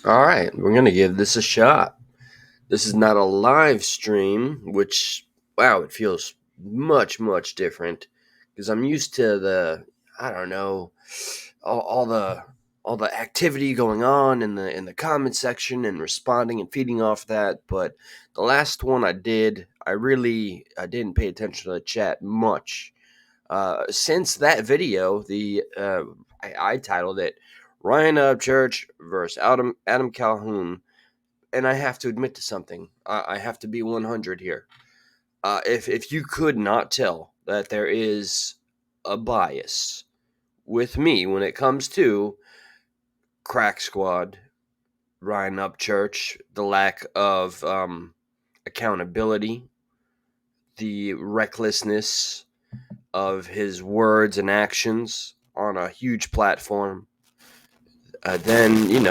All right, we're going to give this a shot. This is not a live stream, which, wow, it feels much, much different because I'm used to I don't know, all the all the activity going on in the comment section and responding and feeding off that. But the last one I didn't pay attention to the chat much. Since that video, I titled it Ryan Upchurch versus Adam Calhoun, and I have to admit to something. I have to be 100 here. If you could not tell that there is a bias with me when it comes to Crack Squad, Ryan Upchurch, the lack of accountability, the recklessness of his words and actions on a huge platform, then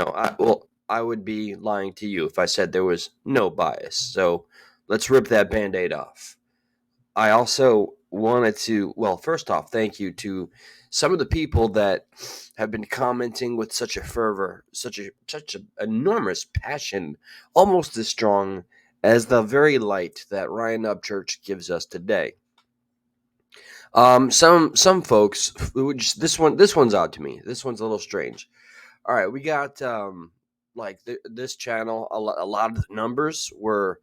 I would be lying to you if I said there was no bias. So let's rip that band-aid off. I also wanted to, well, first off, thank you to some of the people that have been commenting with such a fervor, such a enormous passion, almost as strong as the very light that Ryan Upchurch gives us today. Some folks, this one's odd to me. This one's a little strange. All right, we got this channel. A lot of the numbers were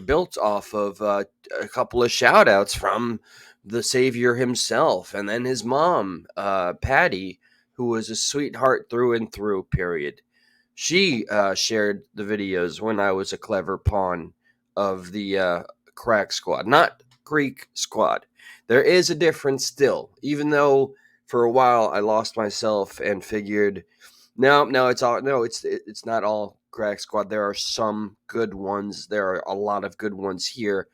built off of a couple of shout outs from the Savior himself, and then his mom, Patty, who was a sweetheart through and through. Period. She shared the videos when I was a clever pawn of the Crack Squad, not Greek Squad. There is a difference still, even though for a while I lost myself and figured no, it's not all Crack Squad. There are some good ones. There are a lot of good ones here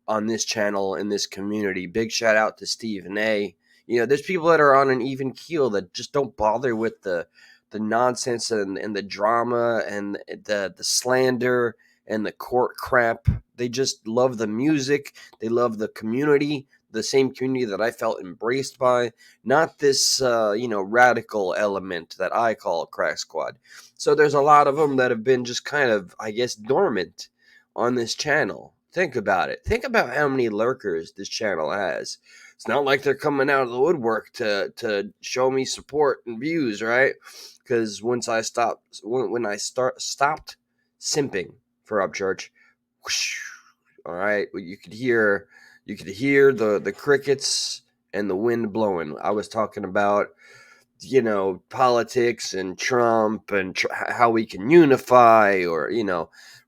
on this channel in this community. Big shout out to Stephen A. There's people that are on an even keel that just don't bother with the nonsense and the drama and the slander and the court crap. They just love the music. They love the community, the same community that I felt embraced by, not this radical element that I call Crack Squad. So there's a lot of them that have been just kind of, I guess, dormant on this channel. Think about it. Think about how many lurkers this channel has. It's not like they're coming out of the woodwork to show me support and views, right? Because once I stopped, when I stopped simping for Upchurch, whoosh, all right, you could hear the crickets and the wind blowing. I was talking about politics and Trump and how we can unify, or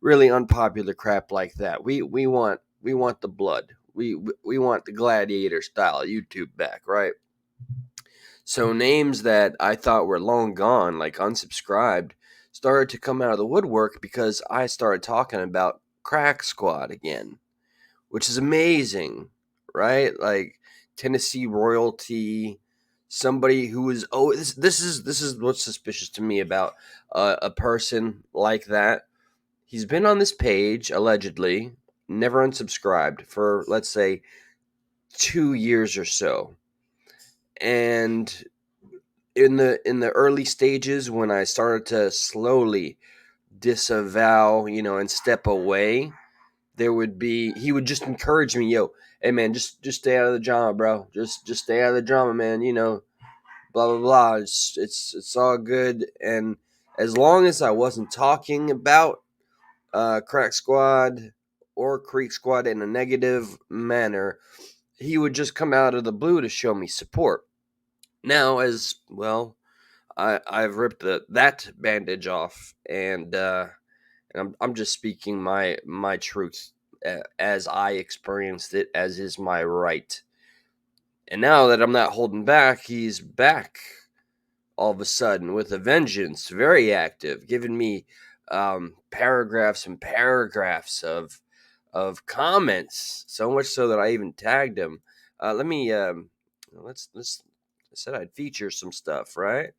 really unpopular crap like that. We want the blood. We want the gladiator style YouTube back, right? So names that I thought were long gone, like unsubscribed, started to come out of the woodwork because I started talking about Crack Squad again, which is amazing, right? Like Tennessee royalty, somebody who is this is what's suspicious to me about a person like that. He's been on this page allegedly, never unsubscribed for, let's say, 2 years or so, and in the early stages when I started to slowly disavow, and step away, he would just encourage me, yo, hey man, just stay out of the drama, bro. Just stay out of the drama, man. Blah blah blah. It's all good. And as long as I wasn't talking about Crack Squad or Creek Squad in a negative manner, he would just come out of the blue to show me support. Now, as well, I've ripped that bandage off, and I'm just speaking my truth as I experienced it, as is my right. And now that I'm not holding back, he's back all of a sudden with a vengeance, very active, giving me paragraphs and paragraphs of comments, so much so that I even tagged him. Let me let's I said I'd feature some stuff, right?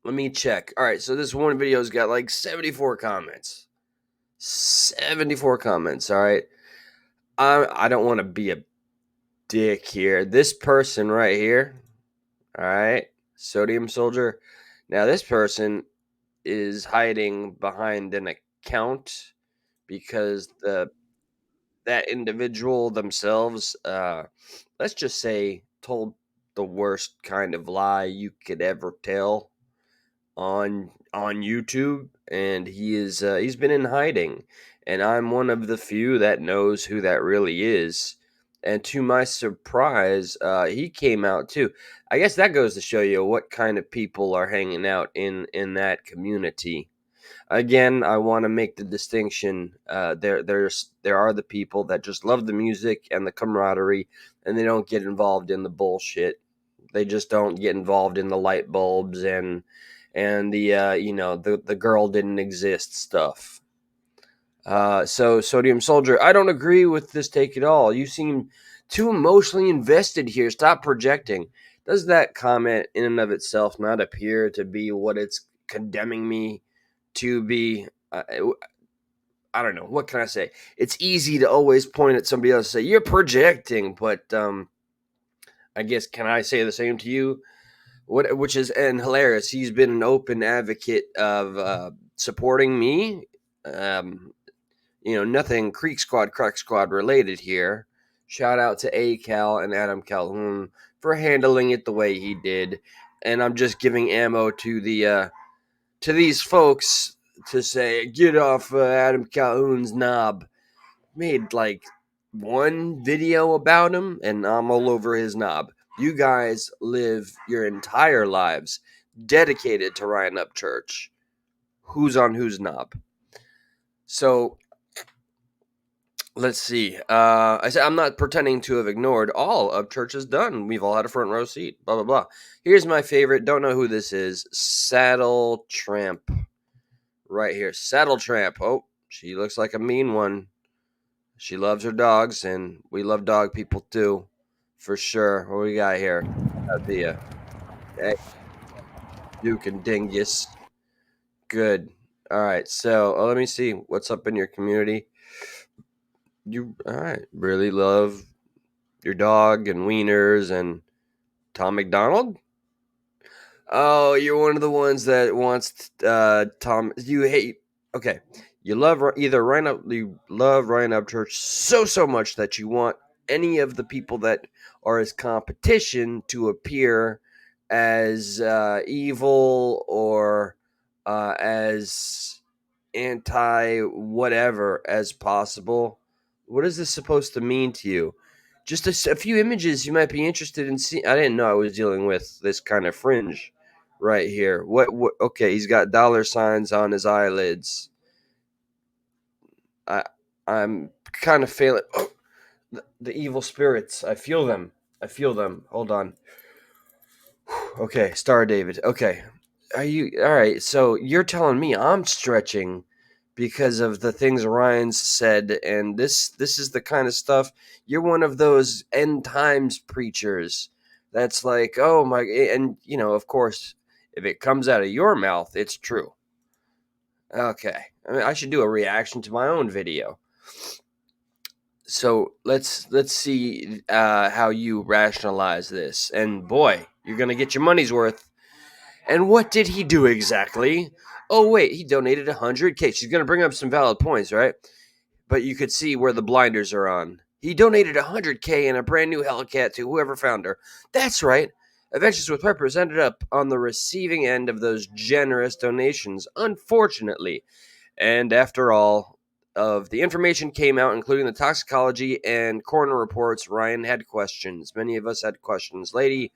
Let me check. All right, so this one video's got like 74 comments. 74 comments, all right? I don't want to be a dick here. This person right here, all right, Sodium Soldier. Now, this person is hiding behind an account because that individual themselves, let's just say, told the worst kind of lie you could ever tell on YouTube, and he's been in hiding, and I'm one of the few that knows who that really is. And to my surprise, he came out too. I guess that goes to show you what kind of people are hanging out in that community. Again, I want to make the distinction. There are the people that just love the music and the camaraderie, and they don't get involved in the bullshit. They just don't get involved in the light bulbs and the the girl didn't exist stuff. So Sodium Soldier, I don't agree with this take at all. You seem too emotionally invested here. Stop projecting. Does that comment in and of itself not appear to be what it's condemning me to be? I don't know. What can I say? It's easy to always point at somebody else and say you're projecting, but I guess can I say the same to you? Which is and hilarious. He's been an open advocate of supporting me. Um, nothing Creek Squad, Crack Squad related here. Shout out to ACal and Adam Calhoun for handling it the way he did, and I'm just giving ammo to to these folks to say get off Adam Calhoun's knob. Made like one video about him, and I'm all over his knob. You guys live your entire lives dedicated to Ryan Upchurch. Who's on whose knob? So let's see. I said I'm not pretending to have ignored all Upchurch has done. We've all had a front row seat. Blah blah blah. Here's my favorite. Don't know who this is. Saddle Tramp. Right here. Saddle Tramp. Oh, she looks like a mean one. She loves her dogs, and we love dog people too, for sure. What we got here? The hey, Duke and Dingus. Good. All right. So let me see what's up in your community. You all right? Really love your dog and wieners and Tom McDonald. Oh, you're one of the ones that wants Tom. You hate. Okay, you love either Ryan Up. You love Ryan Upchurch so much that you want any of the people that are his competition to appear as evil or as anti whatever as possible. What is this supposed to mean to you? Just a few images you might be interested in seeing. I didn't know I was dealing with this kind of fringe right here. What? Okay, he's got dollar signs on his eyelids. I I'm kind of failing. Oh, the evil spirits. I feel them. I feel them. Hold on. Okay, Star David. Okay. Are you all right? So you're telling me I'm stretching because of the things Ryan's said, and this is the kind of stuff. You're one of those end times preachers that's like, oh my, and of course, if it comes out of your mouth, it's true. Okay, I mean, I should do a reaction to my own video. So let's see how you rationalize this, and boy, you're gonna get your money's worth. And what did he do exactly? Oh wait, he donated 100K. She's gonna bring up some valid points, right? But you could see where the blinders are on. He donated 100K and a brand new Hellcat to whoever found her. That's right. Adventures with Peppers ended up on the receiving end of those generous donations, unfortunately. And after all of the information came out, including the toxicology and coroner reports, Ryan had questions. Many of us had questions. Lady,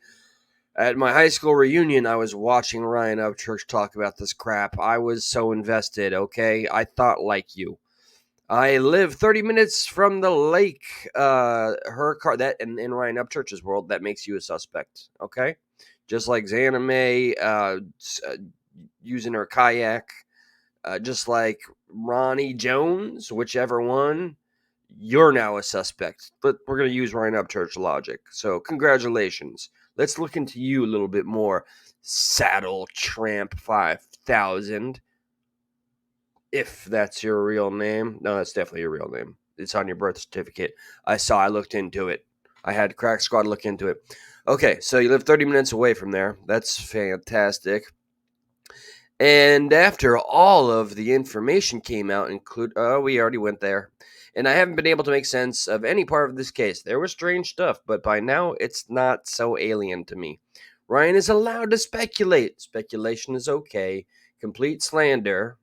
at my high school reunion, I was watching Ryan Upchurch talk about this crap. I was so invested, okay? I thought like you. I live 30 minutes from the lake. Her car, that in Ryan Upchurch's world, that makes you a suspect, okay? Just like Xana May using her kayak, just like Ronnie Jones, whichever one, you're now a suspect. But we're going to use Ryan Upchurch logic. So congratulations. Let's look into you a little bit more. Saddle Tramp 5000. If that's your real name. No, that's definitely your real name. It's on your birth certificate. I looked into it. I had Crack Squad look into it. Okay, so you live 30 minutes away from there. That's fantastic. And after all of the information came out, we already went there. And I haven't been able to make sense of any part of this case. There was strange stuff, but by now it's not so alien to me. Ryan is allowed to speculate. Speculation is okay. Complete slander,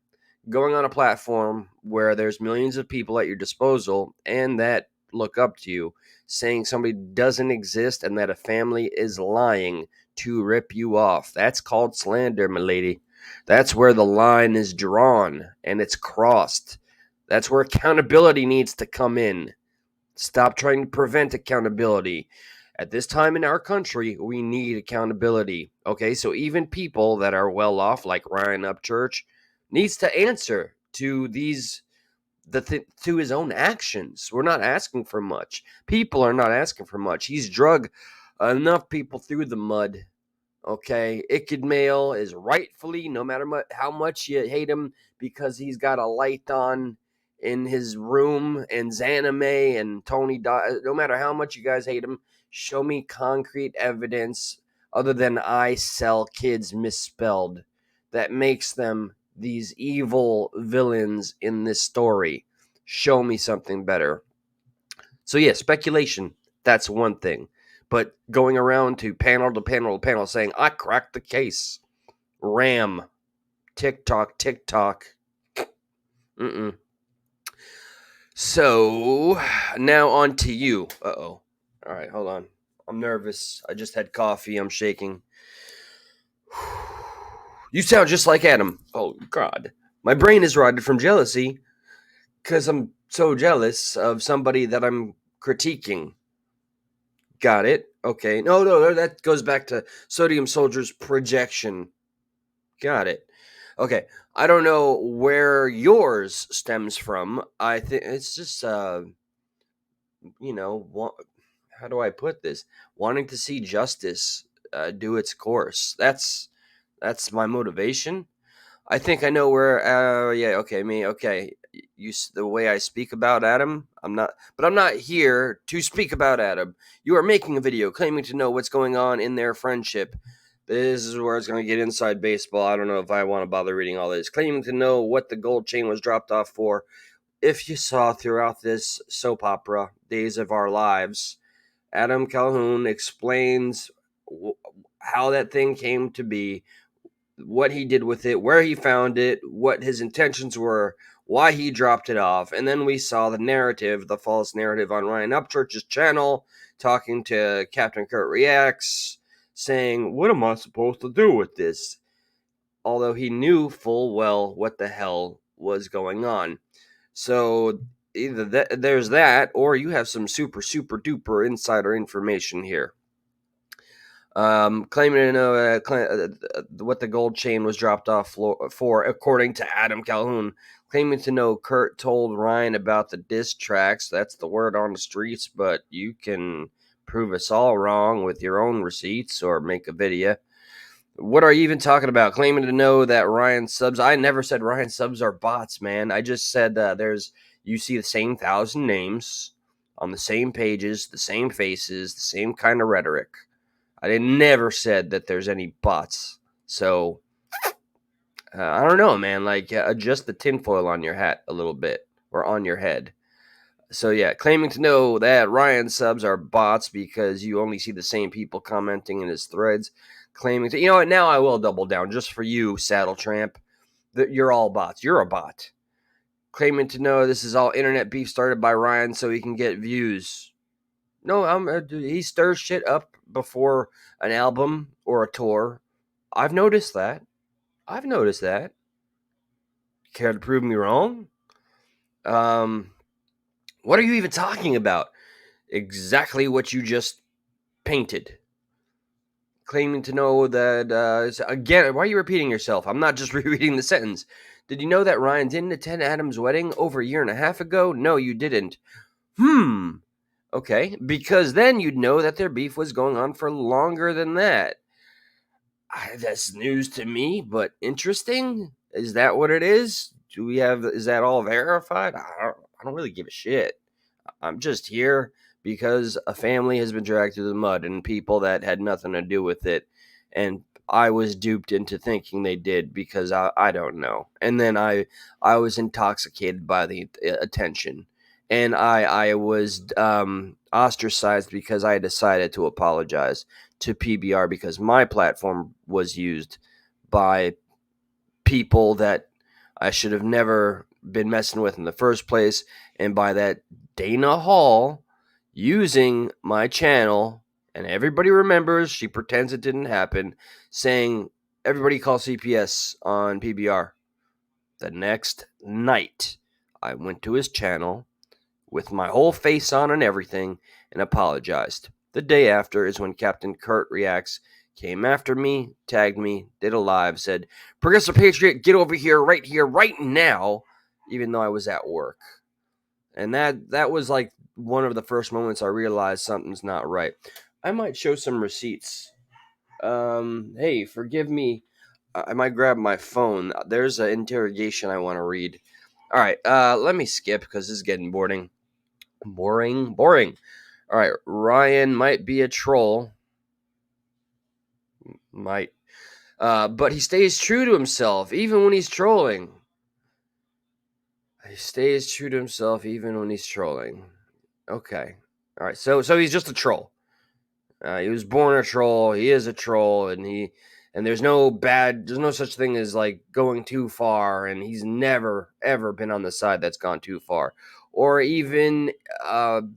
going on a platform where there's millions of people at your disposal and that look up to you, saying somebody doesn't exist and that a family is lying to rip you off. That's called slander, my lady. That's where the line is drawn and it's crossed. That's where accountability needs to come in. Stop trying to prevent accountability. At this time in our country, we need accountability. Okay, so even people that are well off, like Ryan Upchurch, needs to answer to to his own actions. We're not asking for much. People are not asking for much. He's drug enough people through the mud. Okay, Icked Male is rightfully, no matter how much you hate him because he's got a light on in his room, and Zanime and no matter how much you guys hate him, show me concrete evidence other than I sell kids misspelled that makes them these evil villains in this story. Show me something better. So yeah, speculation, that's one thing. But going around to panel to panel to panel saying, I cracked the case. Ram. TikTok, TikTok. Mm-mm. So now on to you. Uh-oh. All right, hold on. I'm nervous. I just had coffee. I'm shaking. You sound just like Adam. Oh, God. My brain is rotted from jealousy because I'm so jealous of somebody that I'm critiquing. Got it. Okay. No, that goes back to Sodium Soldier's projection. Got it. Okay. I don't know where yours stems from. I think it's just, how do I put this? Wanting to see justice do its course. That's my motivation. I think I know where. Yeah, okay, me. Okay, the way I speak about Adam. I'm not here to speak about Adam. You are making a video claiming to know what's going on in their friendship. This is where it's going to get inside baseball. I don't know if I want to bother reading all this. Claiming to know what the gold chain was dropped off for. If you saw throughout this soap opera, Days of Our Lives, Adam Calhoun explains how that thing came to be, what he did with it, where he found it, what his intentions were, why he dropped it off. And then we saw the false narrative on Ryan Upchurch's channel, talking to Captain Kurt Reacts, saying, what am I supposed to do with this? Although he knew full well what the hell was going on. So either there's that, or you have some super, super duper insider information here. Claiming to know what the gold chain was dropped off for, according to Adam Calhoun. Claiming to know Kurt told Ryan about the diss tracks. That's the word on the streets, but you can prove us all wrong with your own receipts or make a video. What are you even talking about? Claiming to know that Ryan subs. I never said Ryan subs are bots, man. I just said you see the same 1,000 names on the same pages, the same faces, the same kind of rhetoric. I never said that there's any bots. So, I don't know, man. Like, adjust the tinfoil on your hat a little bit or on your head. So, yeah, claiming to know that Ryan subs are bots because you only see the same people commenting in his threads. Claiming to, you know what, now I will double down just for you, Saddle Tramp. That you're all bots. You're a bot. Claiming to know this is all internet beef started by Ryan so he can get views. No, he stirs shit up before an album or a tour. I've noticed that. Care to prove me wrong? What are you even talking about? Exactly what you just painted. Claiming to know that, again, why are you repeating yourself? I'm not just rereading the sentence. Did you know that Ryan didn't attend Adam's wedding over a year and a half ago? No, you didn't. Okay, because then you'd know that their beef was going on for longer than that. That's news to me, but interesting. Is that what it is? Is that all verified? I don't really give a shit. I'm just here because a family has been dragged through the mud and people that had nothing to do with it. And I was duped into thinking they did because I don't know. And then I was intoxicated by the attention, and I was ostracized because I decided to apologize to PBR because my platform was used by people that I should have never been messing with in the first place, and by that Dana Hall using my channel, and everybody remembers, she pretends it didn't happen, saying everybody call CPS on PBR. The next night, I went to his channel with my whole face on and everything and apologized. The day after is when Captain Kurt Reacts came after me, tagged me, did a live, said, Progressive Patriot, get over here, right now, even though I was at work. And that was like one of the first moments I realized something's not right. I might show some receipts. Hey, forgive me. I might grab my phone. There's an interrogation I want to read. All right, let me skip because this is getting boring. Boring. All right, Ryan might be a troll. Might. But he stays true to himself even when he's trolling. He stays true to himself even when he's trolling. Okay. All right. So he's just a troll. He was born a troll. He is a troll, and there's no such thing as like going too far. And he's never ever been on the side that's gone too far, or even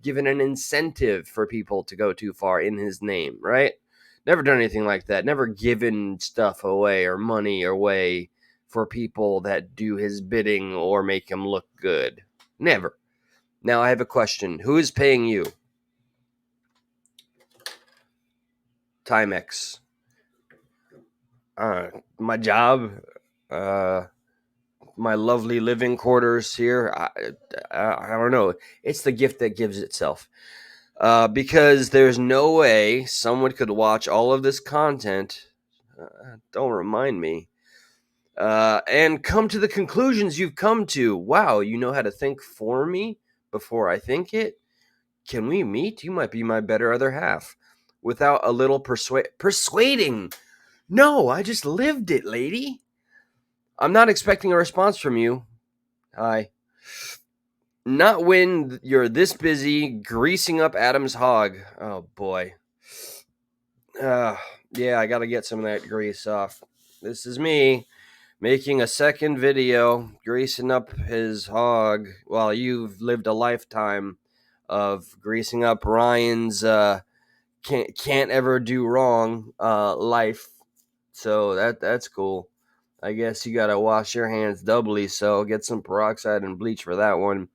given an incentive for people to go too far in his name. Right? Never done anything like that. Never given stuff away or money away for people that do his bidding or make him look good. Never. Now I have a question. Who is paying you? Timex. My job, uh, my lovely living quarters here. I don't know. It's the gift that gives itself. Because there's no way someone could watch all of this content. Don't remind me. And come to the conclusions you've come to. Wow, you know how to think for me before I think it? Can we meet? You might be my better other half. Without a little persuading. No, I just lived it, lady. I'm not expecting a response from you. Hi. Not when you're this busy greasing up Adam's hog. Oh, boy. Yeah, I gotta get some of that grease off. This is me making a second video greasing up his hog while you've lived a lifetime of greasing up Ryan's can't ever do wrong life. So that's cool. I guess you gotta wash your hands doubly, so get some peroxide and bleach for that one.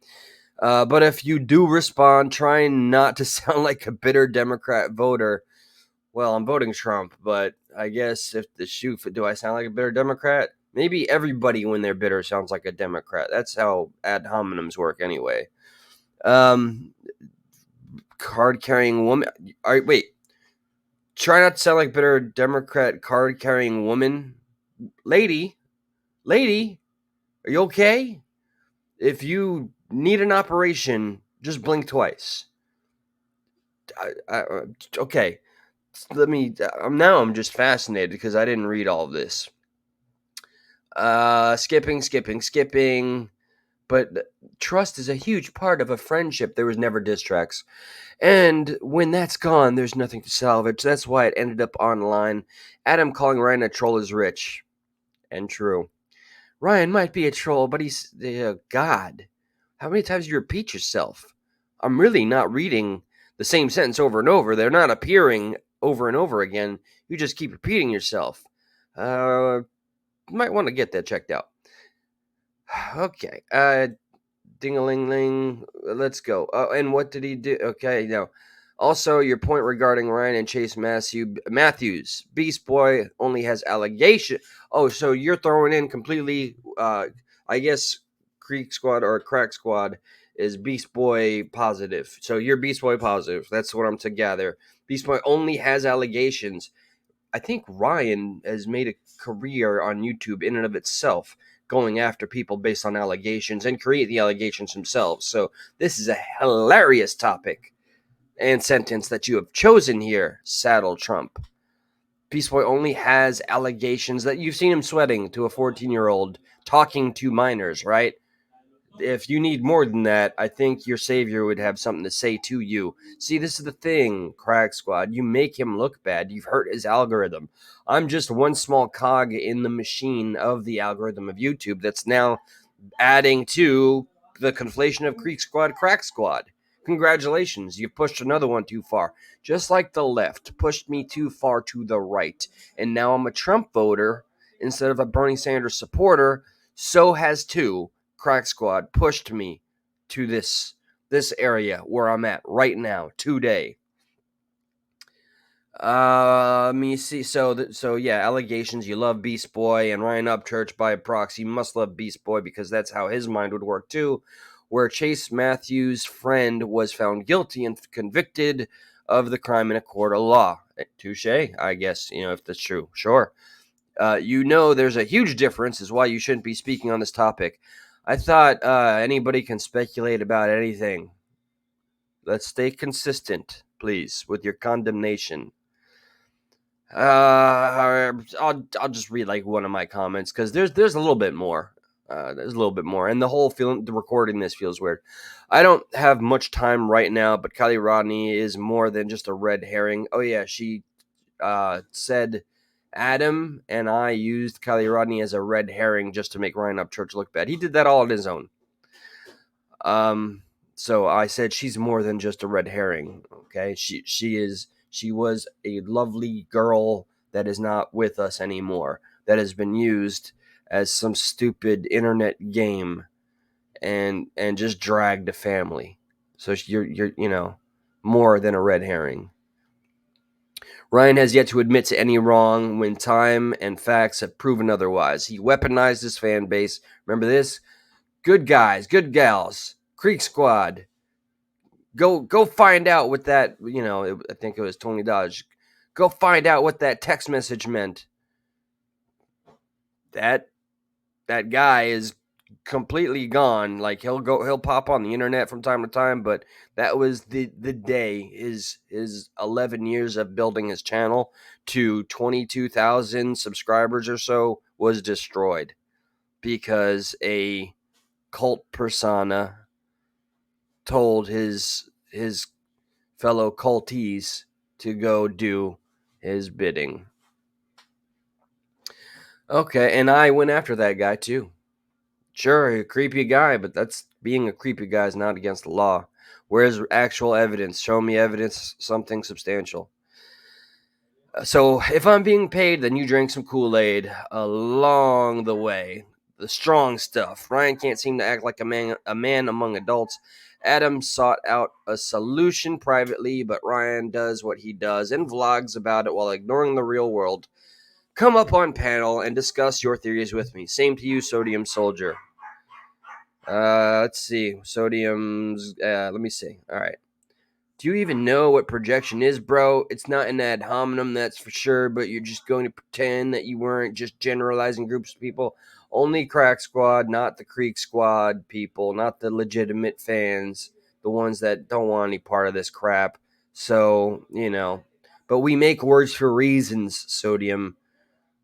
But if you do respond, trying not to sound like a bitter Democrat voter, well, I'm voting Trump, but I guess if the shoe do I sound like a bitter Democrat? Maybe everybody when they're bitter sounds like a Democrat. That's how ad hominems work anyway. Card carrying woman. All right, wait. Try not to sound like bitter Democrat card carrying woman. Lady, are you okay? If you need an operation, just blink twice. Okay, let me. I'm just fascinated because I didn't read all of this. Skipping. But trust is a huge part of a friendship. There was never diss tracks. And when that's gone, there's nothing to salvage. That's why it ended up online. Adam calling Ryan a troll is rich. And true. Ryan might be a troll, but he's God. How many times do you repeat yourself? I'm really not reading the same sentence over and over. They're not appearing over and over again. You just keep repeating yourself. You might want to get that checked out. Okay. Ding-a-ling-ling. Let's go. And what did he do? Okay, now. Also, your point regarding Ryan and Chase Matthews. Beast Boy only has allegation. Oh, so you're throwing in completely, I guess, Creek Squad or Crack Squad is Beast Boy positive. So you're Beast Boy positive. That's what I'm to gather. Beast Boy only has allegations. I think Ryan has made a career on YouTube in and of itself, going after people based on allegations and create the allegations themselves. So this is a hilarious topic and sentence that you have chosen here, Saddle Trump. Beast Boy only has allegations that you've seen him sweating to a 14-year-old, talking to minors, right? If you need more than that, I think your savior would have something to say to you. See, this is the thing, Crack Squad. You make him look bad. You've hurt his algorithm. I'm just one small cog in the machine of the algorithm of YouTube that's now adding to the conflation of Creek Squad, Crack Squad. Congratulations, you pushed another one too far. Just like the left pushed me too far to the right. And now I'm a Trump voter instead of a Bernie Sanders supporter. So has too Crack Squad pushed me to this area where I'm at right now, today. Let me see. So yeah, allegations. You love Beast Boy and Ryan Upchurch by proxy. You must love Beast Boy because that's how his mind would work too. Where Chase Matthews' friend was found guilty and convicted of the crime in a court of law. Touche, I guess. If that's true, sure. There's a huge difference. Is why you shouldn't be speaking on this topic. I thought anybody can speculate about anything. Let's stay consistent, please, with your condemnation. I'll just read like one of my comments because there's a little bit more. There's a little bit more, and the recording this feels weird. I don't have much time right now, but Kylie Rodney is more than just a red herring. Oh yeah, she said Adam and I used Kylie Rodney as a red herring just to make Ryan Upchurch look bad. He did that all on his own. So I said she's more than just a red herring. Okay, she was a lovely girl that is not with us anymore. That has been used as some stupid internet game, and just dragged a family. So you're more than a red herring. Ryan has yet to admit to any wrong when time and facts have proven otherwise. He weaponized his fan base. Remember this? Good guys, good gals, Creek Squad. Go find out what that, I think it was Tony Dodge. Go find out what that text message meant. That guy is completely gone. Like he'll pop on the internet from time to time, but that was the day his 11 years of building his channel to 22,000 subscribers or so was destroyed because a cult persona told his fellow cultees to go do his bidding. Okay, and I went after that guy too. Sure, a creepy guy, but that's being a creepy guy is not against the law. Where's actual evidence? Show me evidence, something substantial. So if I'm being paid, then you drink some Kool-Aid along the way. The strong stuff. Ryan can't seem to act like a man among adults. Adam sought out a solution privately, but Ryan does what he does and vlogs about it while ignoring the real world. Come up on panel and discuss your theories with me. Same to you, Sodium Soldier. Let's see. Sodium's. Let me see. All right. Do you even know what projection is, bro? It's not an ad hominem, that's for sure, but you're just going to pretend that you weren't just generalizing groups of people. Only Crack Squad, not the Creek Squad people, not the legitimate fans, the ones that don't want any part of this crap. So, but we make words for reasons, Sodium.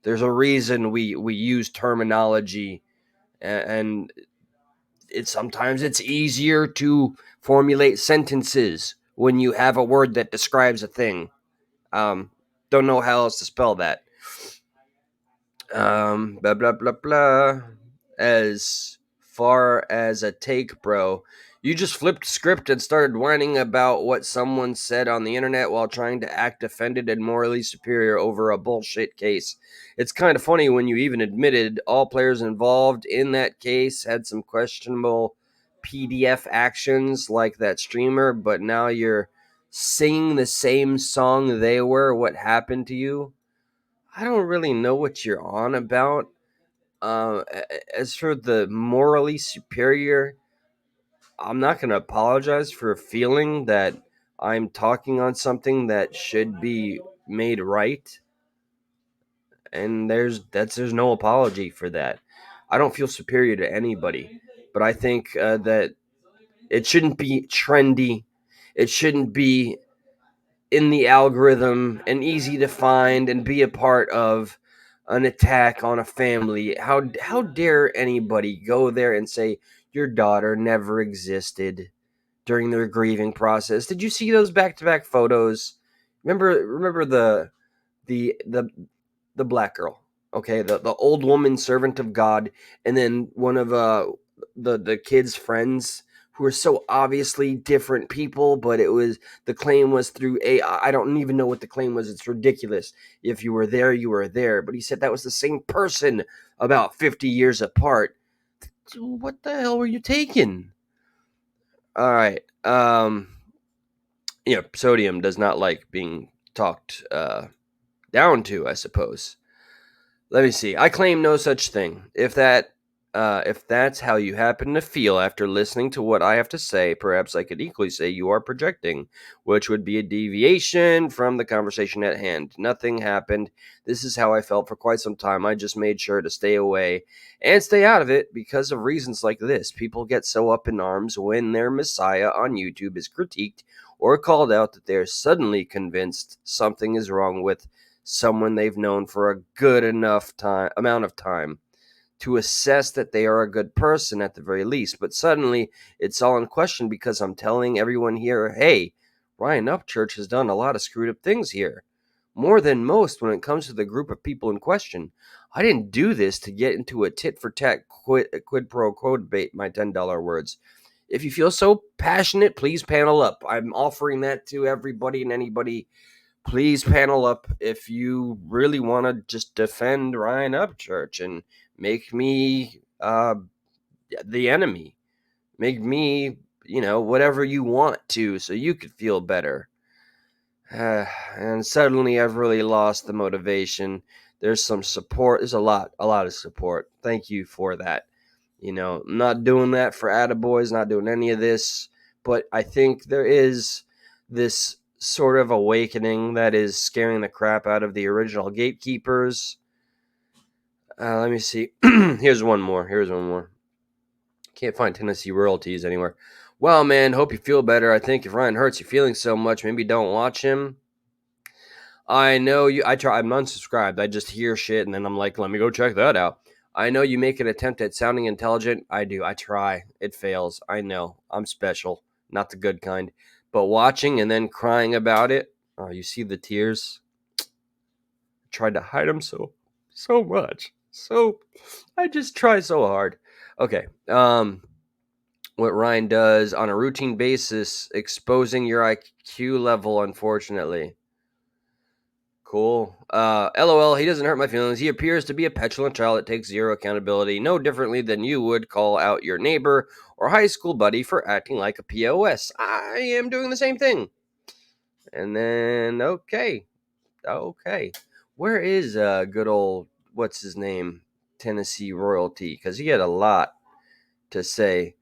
There's a reason we use terminology, and sometimes it's easier to formulate sentences when you have a word that describes a thing. Don't know how else to spell that. Blah blah blah blah. As far as a take, bro, you just flipped script and started whining about what someone said on the internet while trying to act offended and morally superior over a bullshit case. It's kind of funny when you even admitted all players involved in that case had some questionable PDF actions like that streamer, but now you're singing the same song they were. What happened to you? I don't really know what you're on about. As for the morally superior, I'm not going to apologize for feeling that I'm talking on something that should be made right. And there's no apology for that. I don't feel superior to anybody, but I think that it shouldn't be trendy. It shouldn't be in the algorithm and easy to find and be a part of an attack on a family. How dare anybody go there and say your daughter never existed during their grieving process? Did you see those back-to-back photos? Remember the the black girl, okay, the old woman servant of God, and then one of the kids' friends who are so obviously different people, but it was the claim was through AI. I don't even know what the claim was. It's ridiculous. If you were there, you were there. But he said that was the same person about 50 years apart. What the hell were you taking? All right. Yeah, sodium does not like being talked down to, I suppose. Let me see. I claim no such thing. If that's how you happen to feel after listening to what I have to say, perhaps I could equally say you are projecting, which would be a deviation from the conversation at hand. Nothing happened. This is how I felt for quite some time. I just made sure to stay away and stay out of it because of reasons like this. People get so up in arms when their messiah on YouTube is critiqued or called out that they're suddenly convinced something is wrong with someone they've known for a good enough amount of time to assess that they are a good person at the very least. But suddenly it's all in question because I'm telling everyone here, hey, Ryan Upchurch has done a lot of screwed up things here. More than most when it comes to the group of people in question. I didn't do this to get into a tit for tat quid pro quo debate, my $10 words. If you feel so passionate, please panel up. I'm offering that to everybody and anybody. Please panel up if you really want to just defend Ryan Upchurch and make me the enemy. Make me, whatever you want to so you could feel better. And suddenly I've really lost the motivation. There's some support. There's a lot of support. Thank you for that. I'm not doing that for attaboys, not doing any of this. But I think there is this sort of awakening that is scaring the crap out of the original gatekeepers. Let me see. Here's one more. Can't find Tennessee royalties anywhere. Well, man, hope you feel better. I think if Ryan hurts your feelings so much, maybe don't watch him. I know you. I'm unsubscribed. I just hear shit and then I'm like, let me go check that out. I know you make an attempt at sounding intelligent. I do. I try. It fails. I know. I'm special, not the good kind. But watching and then crying about it, oh, you see the tears? I tried to hide them so much. So I just try so hard. Okay. What Ryan does on a routine basis, exposing your IQ level, unfortunately. Cool. LOL, he doesn't hurt my feelings. He appears to be a petulant child that takes zero accountability, no differently than you would call out your neighbor or high school buddy for acting like a POS. I am doing the same thing. And then, okay. Where is good old, what's his name, Tennessee royalty? Because he had a lot to say.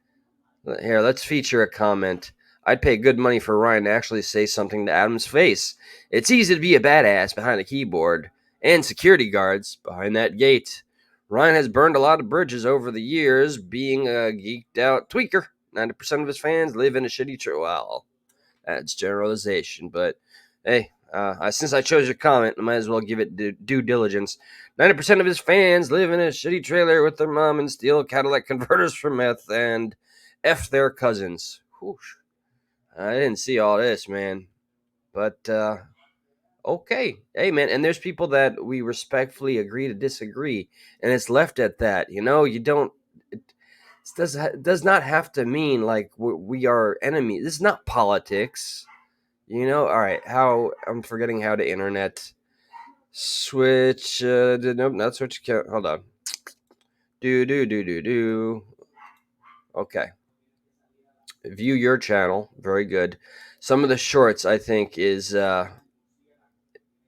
Here, let's feature a comment. I'd pay good money for Ryan to actually say something to Adam's face. It's easy to be a badass behind a keyboard and security guards behind that gate. Ryan has burned a lot of bridges over the years, being a geeked out tweaker. 90% of his fans live in a shitty well, that's generalization, but hey, since I chose your comment, I might as well give it due diligence. 90% of his fans live in a shitty trailer with their mom and steal Cadillac converters for meth and F their cousins. Whew. I didn't see all this, man. But, okay. Hey, man, and there's people that we respectfully agree to disagree, and it's left at that. You don't. It does not have to mean like we are enemies. This is not politics. All right. How I'm forgetting how to internet switch. Nope, not switch account. Hold on. Do. Okay. View your channel. Very good. Some of the shorts I think is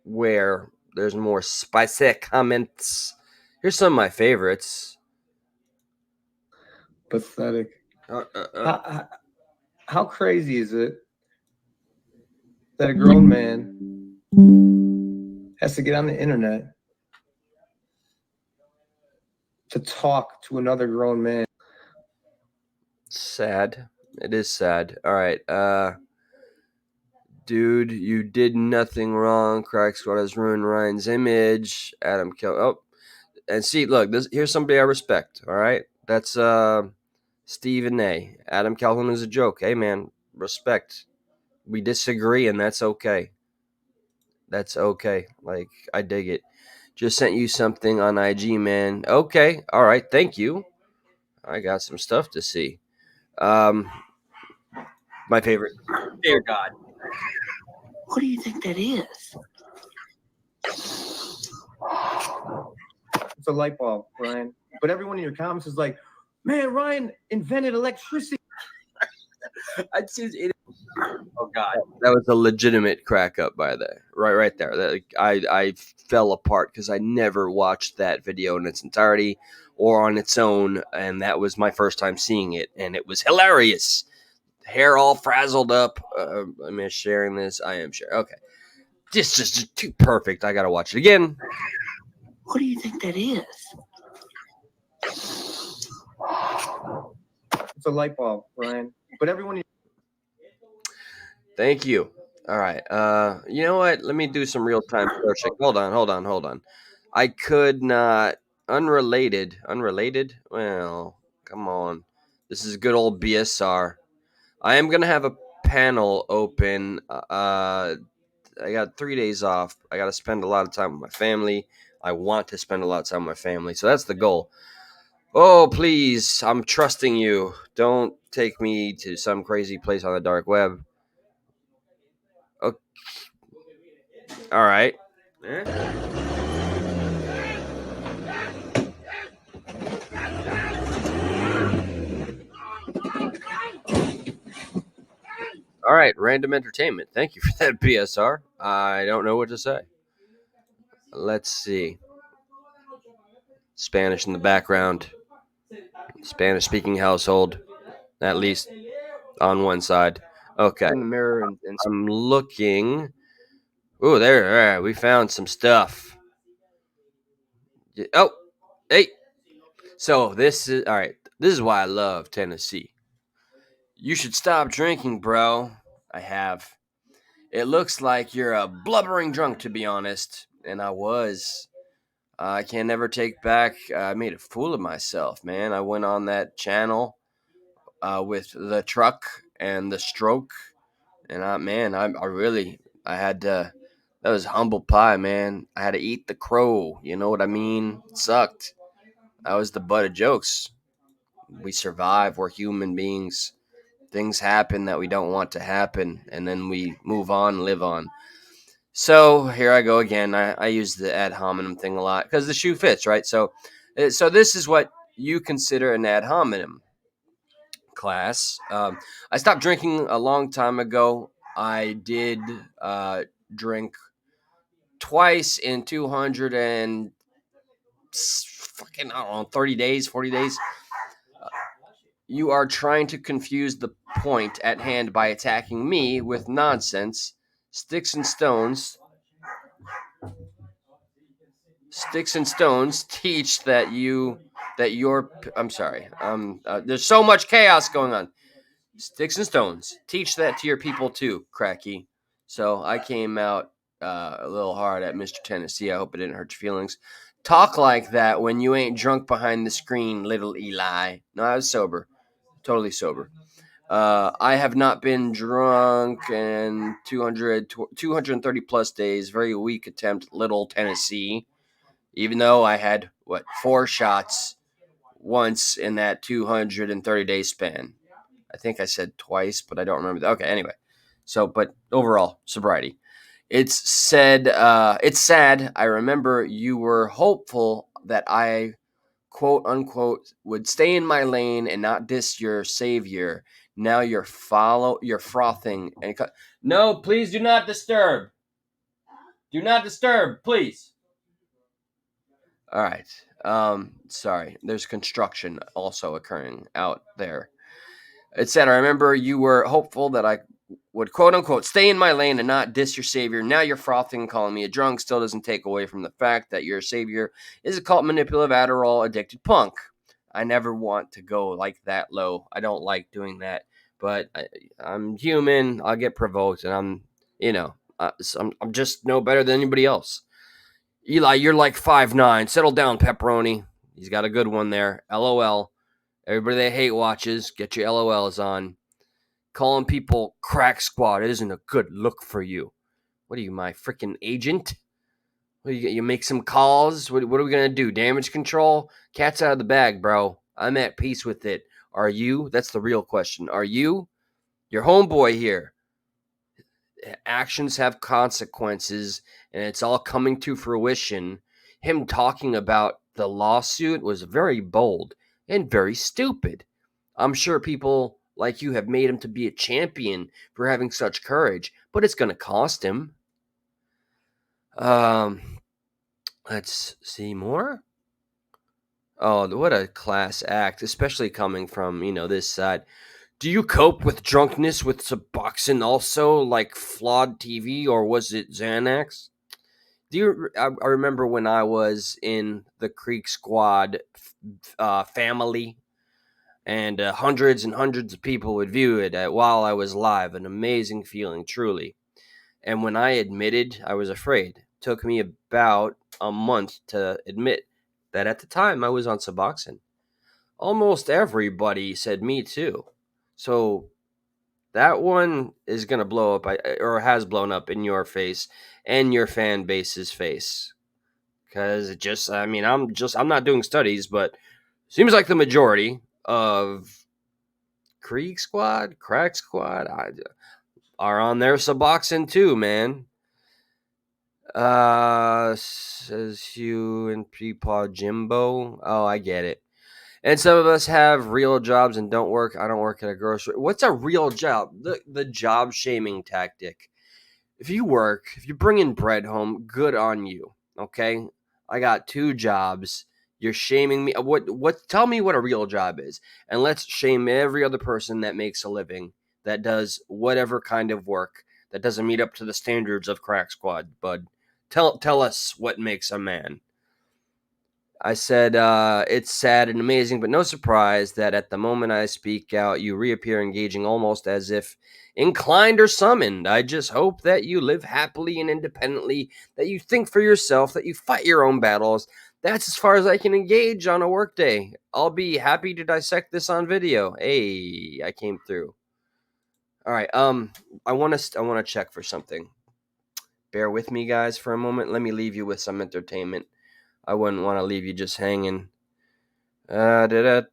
where there's more spicy comments. Here's some of my favorites. Pathetic. How crazy is it that a grown man has to get on the internet to talk to another grown man? Sad. It is sad. All right. Dude, you did nothing wrong. Crack Squad has ruined Ryan's image. Adam Kell. Oh, and see, look, here's somebody I respect. All right, that's Stephen A. Adam Calhoun is a joke. Hey, man, respect. We disagree, and that's okay. That's okay. Like, I dig it. Just sent you something on IG, man. Okay, all right, thank you. I got some stuff to see. Um, my favorite. Dear God. What do you think that is? It's a light bulb, Ryan. But everyone in your comments is like, man, Ryan invented electricity. I'd say oh God, that was a legitimate crack up by there, right there. That I fell apart because I never watched that video in its entirety or on its own, and that was my first time seeing it, and it was hilarious. Hair all frazzled up. Am I sharing this? I am sharing. Okay, just too perfect. I gotta watch it again. What do you think that is? It's a light bulb, Ryan. But everyone. Thank you. All right. You know what? Let me do some real time searching. Hold on. I could not. Unrelated. Unrelated? Well, come on. This is good old BSR. I am gonna have a panel open. I got 3 days off. I got to spend a lot of time with my family. I want to spend a lot of time with my family, so that's the goal. Oh, please, I'm trusting you. Don't take me to some crazy place on the dark web. Okay. All right. All right, random entertainment. Thank you for that, BSR. I don't know what to say. Let's see. Spanish in the background. Spanish speaking household, at least on one side. Okay. In the mirror, and I'm looking. Oh, there. All right, we found some stuff. Oh, hey. So this is all right. This is why I love Tennessee. You should stop drinking, bro. I have. It looks like you're a blubbering drunk, to be honest. And I was. I can never take back. I made a fool of myself, man. I went on that channel with the truck and the stroke. And I really, I had to. That was humble pie, man. I had to eat the crow. You know what I mean? It sucked. That was the butt of jokes. We survive. We're human beings. Things happen that we don't want to happen, and then we move on, live on. So here I go again. I use the ad hominem thing a lot because the shoe fits, right? So this is what you consider an ad hominem class. I stopped drinking a long time ago. I did drink twice in 200 and fucking, I don't know, 30 days, 40 days. You are trying to confuse the point at hand by attacking me with nonsense. Sticks and stones. Sticks and stones teach that your. I'm sorry. There's so much chaos going on. Sticks and stones teach that to your people too, Cracky. So I came out a little hard at Mr. Tennessee. I hope it didn't hurt your feelings. Talk like that when you ain't drunk behind the screen, little Eli. No, I was sober. Totally sober. I have not been drunk in 230 plus days. Very weak attempt, little Tennessee. Even though I had, 4 shots once in that 230-day span. I think I said twice, but I don't remember. Okay, anyway. So, but overall, sobriety. It's sad. I remember you were hopeful that I, quote unquote, would stay in my lane and not diss your savior. Now you're frothing and no, please do not disturb. Do not disturb, please. All right. Sorry. There's construction also occurring out there. It said, I remember you were hopeful that I would, quote unquote, stay in my lane and not diss your savior. Now you're frothing, calling me a drunk. Still doesn't take away from the fact that your savior is a cult manipulative Adderall addicted punk. I never want to go like that low. I don't like doing that, but I'm human. I'll get provoked, and So I'm just no better than anybody else. Eli, you're like 5'9". Settle down, pepperoni. He's got a good one there. LOL. Everybody that hate watches, get your LOLs on. Calling people crack squad isn't a good look for you. What are you, my freaking agent? What, you make some calls? What are we going to do? Damage control? Cat's out of the bag, bro. I'm at peace with it. Are you? That's the real question. Are you? Your homeboy here. Actions have consequences, and it's all coming to fruition. Him talking about the lawsuit was very bold and very stupid. I'm sure people like you have made him to be a champion for having such courage, but it's going to cost him. Let's see more. Oh, what a class act, especially coming from, this side. Do you cope with drunkenness with Suboxone also, like flawed TV, or was it Xanax? I remember when I was in the Creek Squad family, and hundreds and hundreds of people would view it while I was live. An amazing feeling, truly. And when I admitted I was afraid, it took me about a month to admit that at the time I was on Suboxone. Almost everybody said me too. So that one is going to blow up, or has blown up in your face and your fan base's face. Because I'm not doing studies, but seems like the majority of Crack Squad, are on their Suboxone too, man. Says Hugh and Peepaw Jimbo. Oh, I get it. And some of us have real jobs and don't work. I don't work at a grocery. What's a real job? The job shaming tactic. If you work, if you bring in bread home, good on you. Okay? I got 2 jobs. You're shaming me. What tell me what a real job is. And let's shame every other person that makes a living, that does whatever kind of work, that doesn't meet up to the standards of Crack Squad, bud. Tell us what makes a man. I said, it's sad and amazing, but no surprise that at the moment I speak out, you reappear engaging almost as if inclined or summoned. I just hope that you live happily and independently, that you think for yourself, that you fight your own battles. That's as far as I can engage on a workday. I'll be happy to dissect this on video. Hey, I came through. All right, I want to check for something. Bear with me, guys, for a moment. Let me leave you with some entertainment. I wouldn't want to leave you just hanging. Now there's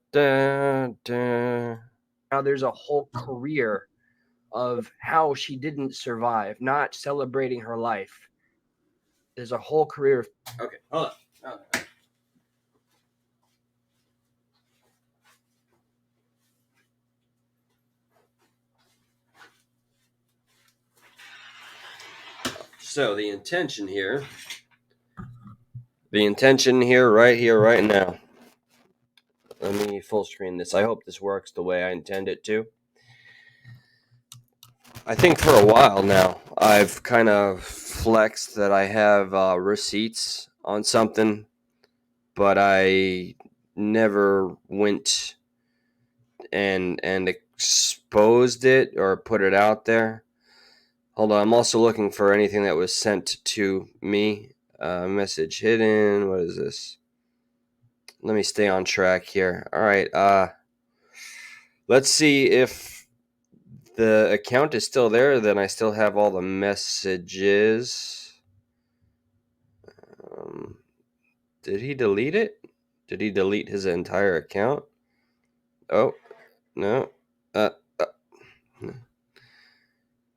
a whole career of how she didn't survive, not celebrating her life. There's a whole career of... Okay, hold on. So the intention here, right now. Let me full screen this. I hope this works the way I intend it to. I think for a while now, I've kind of flexed that I have receipts on something, but I never went and exposed it or put it out there. Hold on, I'm also looking for anything that was sent to me. Message hidden. What is this? Let me stay on track here. All right. Let's see if the account is still there. Then I still have all the messages. Did he delete it? Did he delete his entire account? Oh, no.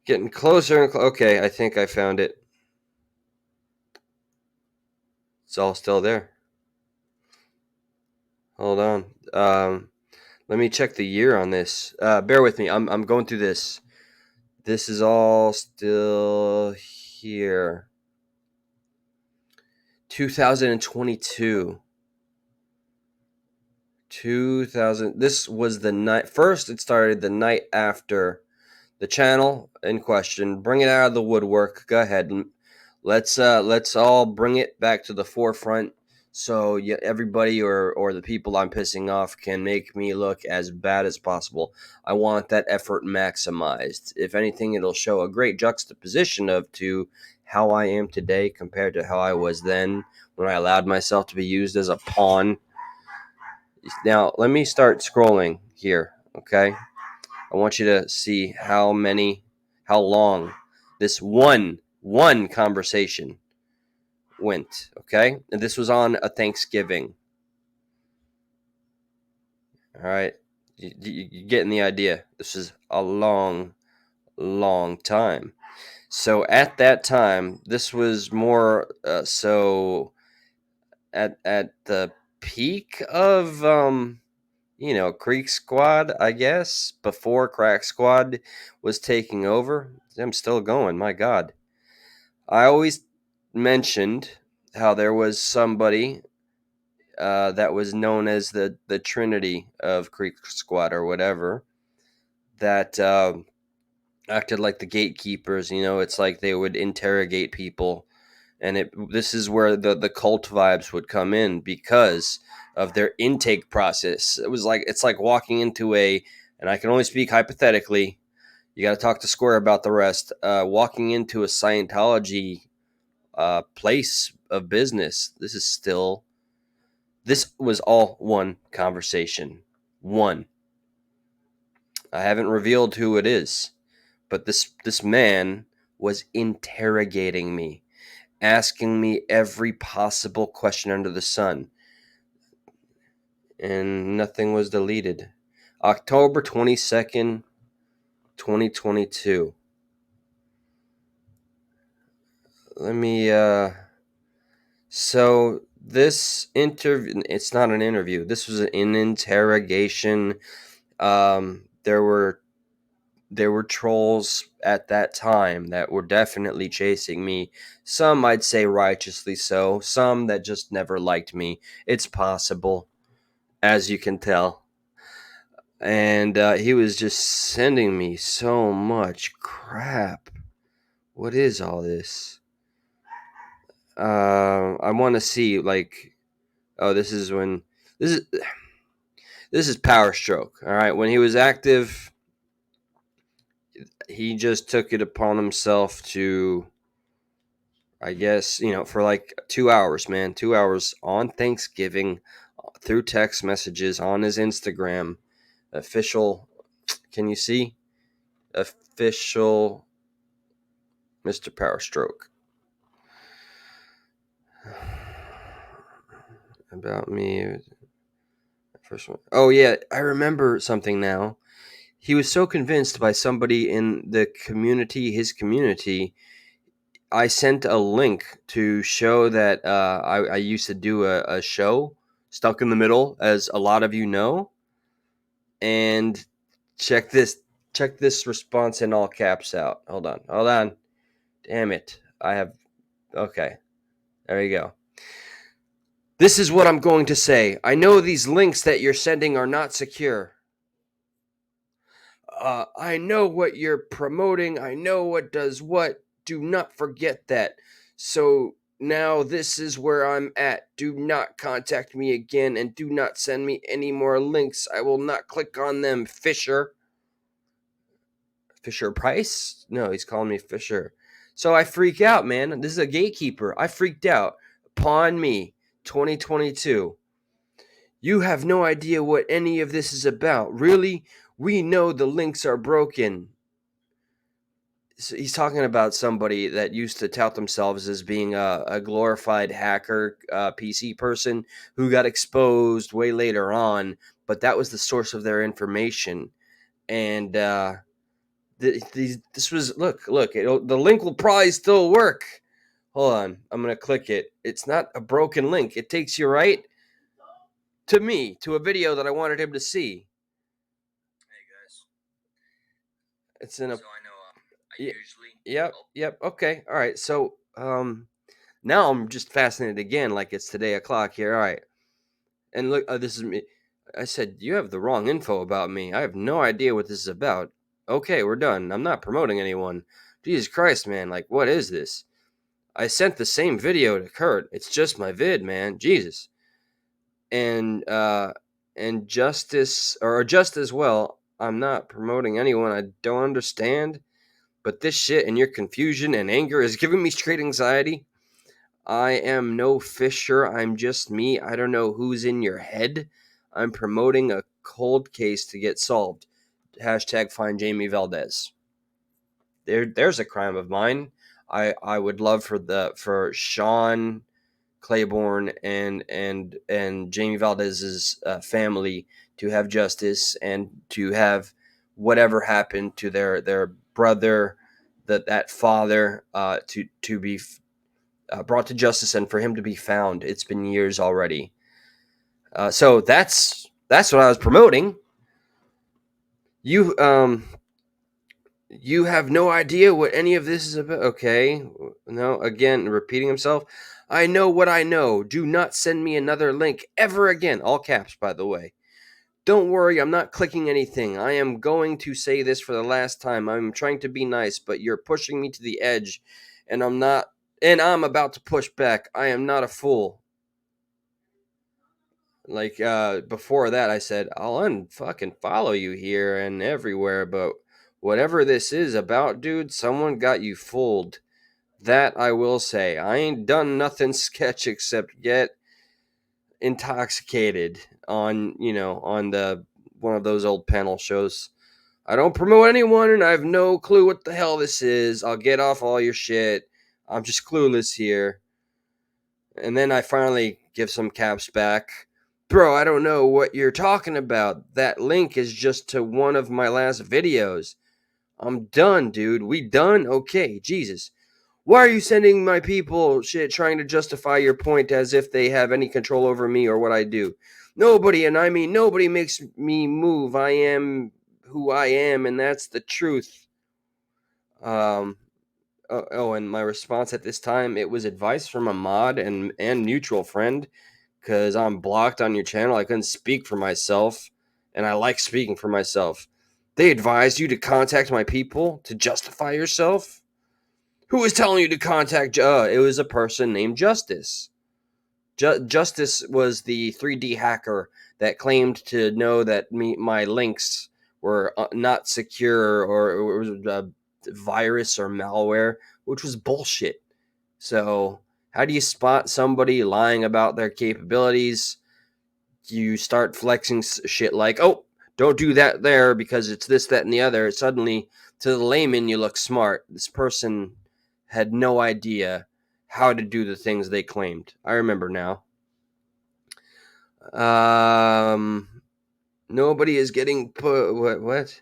Getting closer and okay, I think I found it. It's all still there. Hold on. Let me check the year on this. Bear with me. I'm going through this. This is all still here. 2022. 2000. This was the night. First, it started the night after the channel in question. Bring it out of the woodwork. Go ahead. Let's all bring it back to the forefront. so everybody or the people I'm pissing off can make me look as bad as possible. I want that effort maximized. If anything, it'll show a great juxtaposition of to how I am today compared to how I was then when I allowed myself to be used as a pawn. Now, let me start scrolling here, okay? I want you to see how long this one conversation went, okay? And this was on a Thanksgiving. All right, you getting the idea? This is a long time. So at that time, this was more so at the peak of Creek Squad, I guess, before Crack Squad was taking over. I'm still going. My God, I always mentioned how there was somebody that was known as the Trinity of Creek Squad or whatever that acted like the gatekeepers. It's like they would interrogate people, and this is where the cult vibes would come in because of their intake process. It's like walking into and I can only speak hypothetically. You got to talk to Square about the rest. Walking into a Scientology place of business. This was all one conversation. One. I haven't revealed who it is, but this man was interrogating me, asking me every possible question under the sun, and nothing was deleted. October 22nd, 2022. Let me so this interview, it's not an interview. This was an interrogation. There were trolls at that time that were definitely chasing me. Some I'd say righteously so, some that just never liked me. It's possible, as you can tell. And he was just sending me so much crap. What is all this? I want to see this is this is this is Power Stroke. All right, when he was active, he just took it upon himself to, I guess, for like 2 hours, man, 2 hours on Thanksgiving through text messages on his Instagram. Official, can you see? Official Mr. Power Stroke. About me. First one. Oh, yeah, I remember something now. He was so convinced by somebody in the community, his community. I sent a link to show that I used to do a show, Stuck in the Middle, as a lot of you know. And check this response in all caps out. Hold on. Damn it. Okay. There you go. This is what I'm going to say. I know these links that you're sending are not secure. I know what you're promoting. I know what does what. Do not forget that. So now this is where I'm at. Do not contact me again and do not send me any more links. I will not click on them, Fisher. Fisher Price? No, he's calling me Fisher. So I freak out, man. This is a gatekeeper. I freaked out. Pawn me, 2022. You have no idea what any of this is about. Really? We know the links are broken. So he's talking about somebody that used to tout themselves as being a glorified hacker, PC person who got exposed way later on, but that was the source of their information. And this was look. The link will probably still work. Hold on, I'm gonna click it. It's not a broken link. It takes you right to me, to a video that I wanted him to see. Hey guys, it's in a. So I know. Yep. Okay. All right. So now I'm just fascinated again, like it's today o'clock here. All right. And look, this is me. I said you have the wrong info about me. I have no idea what this is about. Okay, we're done. I'm not promoting anyone. Jesus Christ, man! Like, what is this? I sent the same video to Kurt. It's just my vid, man. Jesus. And justice, or just as well, I'm not promoting anyone I don't understand, but this shit and your confusion and anger is giving me straight anxiety. I am no Fisher. I'm just me. I don't know who's in your head. I'm promoting a cold case to get solved. Hashtag find Jamie Valdez. There's a crime of mine. I would love for Sean Claiborne and Jamie Valdez's family to have justice and to have whatever happened to their brother, that father, to be brought to justice and for him to be found. It's been years already. So that's what I was promoting. You you have no idea what any of this is about. Okay. No, again, repeating himself. I know what I know. Do not send me another link ever again. All caps, by the way. Don't worry, I'm not clicking anything. I am going to say this for the last time. I'm trying to be nice, but you're pushing me to the edge, and I'm about to push back. I am not a fool. Like before that, I said I'll unfucking follow you here and everywhere, but whatever this is about, dude, someone got you fooled. That I will say. I ain't done nothing sketch except get intoxicated on the one of those old panel shows. I don't promote anyone, and I have no clue what the hell this is. I'll get off all your shit. I'm just clueless here. And then I finally give some caps back. Bro, I don't know what you're talking about. That link is just to one of my last videos. I'm done, dude. We done? Okay, Jesus. Why are you sending my people shit trying to justify your point as if they have any control over me or what I do? Nobody, and I mean nobody, makes me move. I am who I am, and that's the truth. Um, and my response at this time, it was advice from a mod and mutual friend, because I'm blocked on your channel. I couldn't speak for myself, and I like speaking for myself. They advised you to contact my people to justify yourself? Who was telling you to contact? It was a person named Justice. Justice was the 3D hacker that claimed to know that my links were not secure, or it was a virus or malware, which was bullshit. So, how do you spot somebody lying about their capabilities? You start flexing shit like, oh, don't do that there because it's this, that, and the other. Suddenly, to the layman, you look smart. This person had no idea how to do the things they claimed. I remember now. Nobody is getting put. What?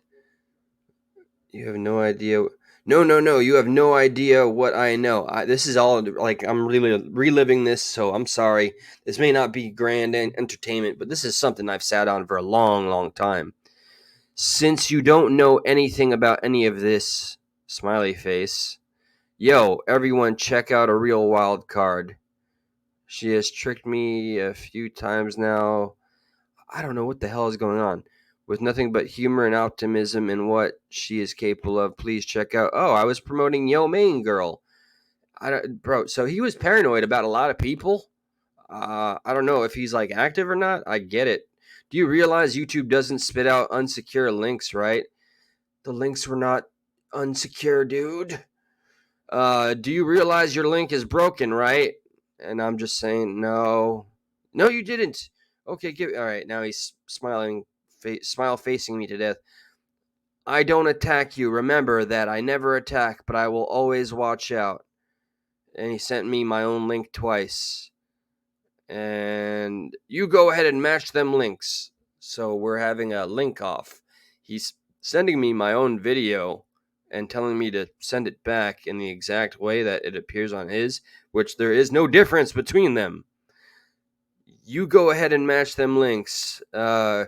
You have no idea. No. You have no idea what I know. This is all like I'm really reliving this, so I'm sorry. This may not be grand entertainment, but this is something I've sat on for a long, long time. Since you don't know anything about any of this, smiley face. Yo, everyone, check out a real wild card. She has tricked me a few times now. I don't know what the hell is going on. With nothing but humor and optimism in what she is capable of, please check out. Oh, I was promoting Yo Main Girl. Bro, so he was paranoid about a lot of people. I don't know if he's like active or not. I get it. Do you realize YouTube doesn't spit out unsecure links, right? The links were not unsecure, dude. Do you realize your link is broken, right? And I'm just saying, no. No, you didn't. Okay, all right, now he's smiling, smile facing me to death. I don't attack you. Remember that I never attack, but I will always watch out. And he sent me my own link twice. And you go ahead and match them links. So we're having a link off. He's sending me my own video and telling me to send it back in the exact way that it appears on his, which there is no difference between them. You go ahead and match them links. Can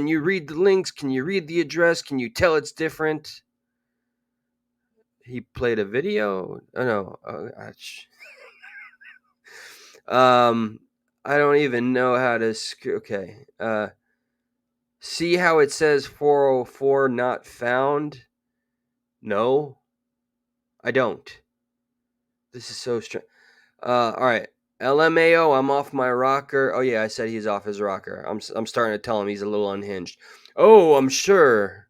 you read the links? Can you read the address? Can you tell it's different? He played a video. Oh no. I don't even know how to. Okay. See how it says 404 not found? No, I don't. This is so strange. All right. LMAO, I'm off my rocker. Oh yeah, I said he's off his rocker. I'm starting to tell him he's a little unhinged. Oh, I'm sure.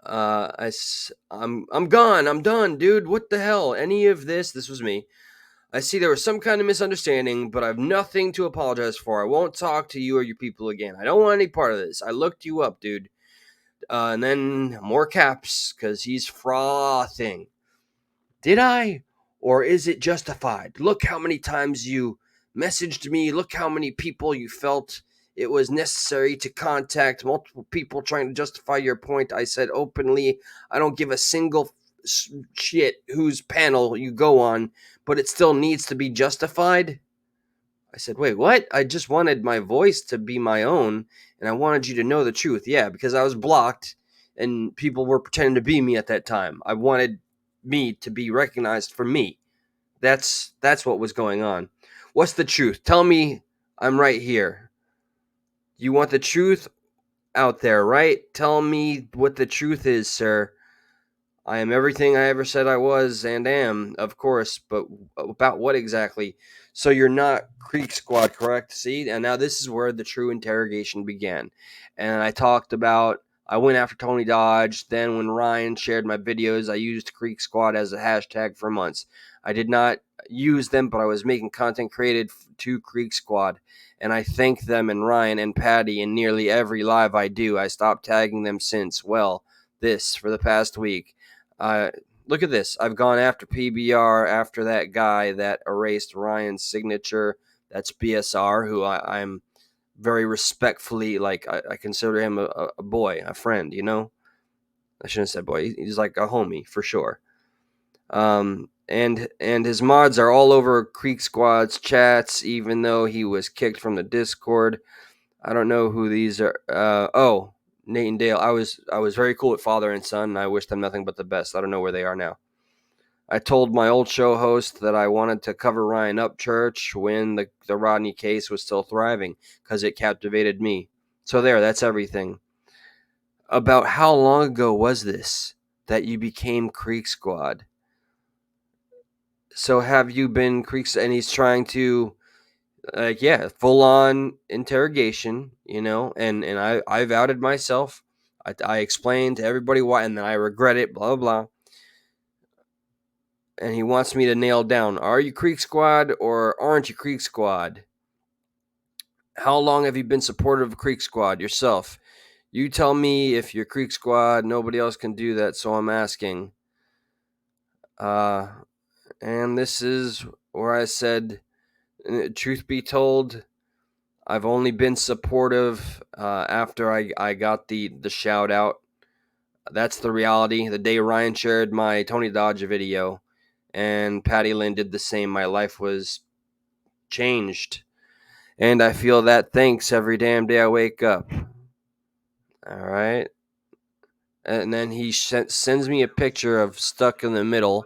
I'm gone. I'm done, dude. What the hell? Any of this? This was me. I see there was some kind of misunderstanding, but I've nothing to apologize for. I won't talk to you or your people again. I don't want any part of this. I looked you up, dude. And then more caps, because he's frothing. Did I? Or is it justified? Look how many times you messaged me. Look how many people you felt it was necessary to contact. Multiple people trying to justify your point. I said openly, I don't give a single shit whose panel you go on, but it still needs to be justified. I said, wait, what? I just wanted my voice to be my own, and I wanted you to know the truth. Yeah, because I was blocked, and people were pretending to be me at that time. I wanted me to be recognized for me. That's what was going on. What's the truth? Tell me I'm right here. You want the truth out there, right? Tell me what the truth is, sir. I am everything I ever said I was and am, of course, but about what exactly? So you're not Creek Squad, correct? See, and now this is where the true interrogation began. And I went after Tony Dodge. Then when Ryan shared my videos, I used Creek Squad as a hashtag for months. I did not use them, but I was making content created to Creek Squad. And I thank them and Ryan and Patty in nearly every live I do. I stopped tagging them since, this for the past week. Look at this. I've gone after PBR after that guy that erased Ryan's signature. That's BSR, who I'm very respectfully, like, I consider him a boy, a friend, you know? I shouldn't have said boy. He's like a homie, for sure. And his mods are all over Creek Squad's chats, even though he was kicked from the Discord. I don't know who these are. Nate and Dale. I was very cool with father and son, and I wish them nothing but the best. I don't know where they are now. I told my old show host that I wanted to cover Ryan Upchurch when the Rodney case was still thriving, because it captivated me. So that's everything. About how long ago was this that you became Creek Squad? So have you been Creeks? And he's trying to, full on interrogation, and I've outed myself. I explained to everybody why, and then I regret it, blah, blah. And he wants me to nail down, are you Creek Squad or aren't you Creek Squad? How long have you been supportive of Creek Squad yourself? You tell me if you're Creek Squad. Nobody else can do that, so I'm asking. And this is where I said, truth be told, I've only been supportive after I got the shout out. That's the reality. The day Ryan shared my Tony Dodge video and Patty Lynn did the same, my life was changed. And I feel that thanks every damn day I wake up. All right. And then he sends me a picture of Stuck in the Middle,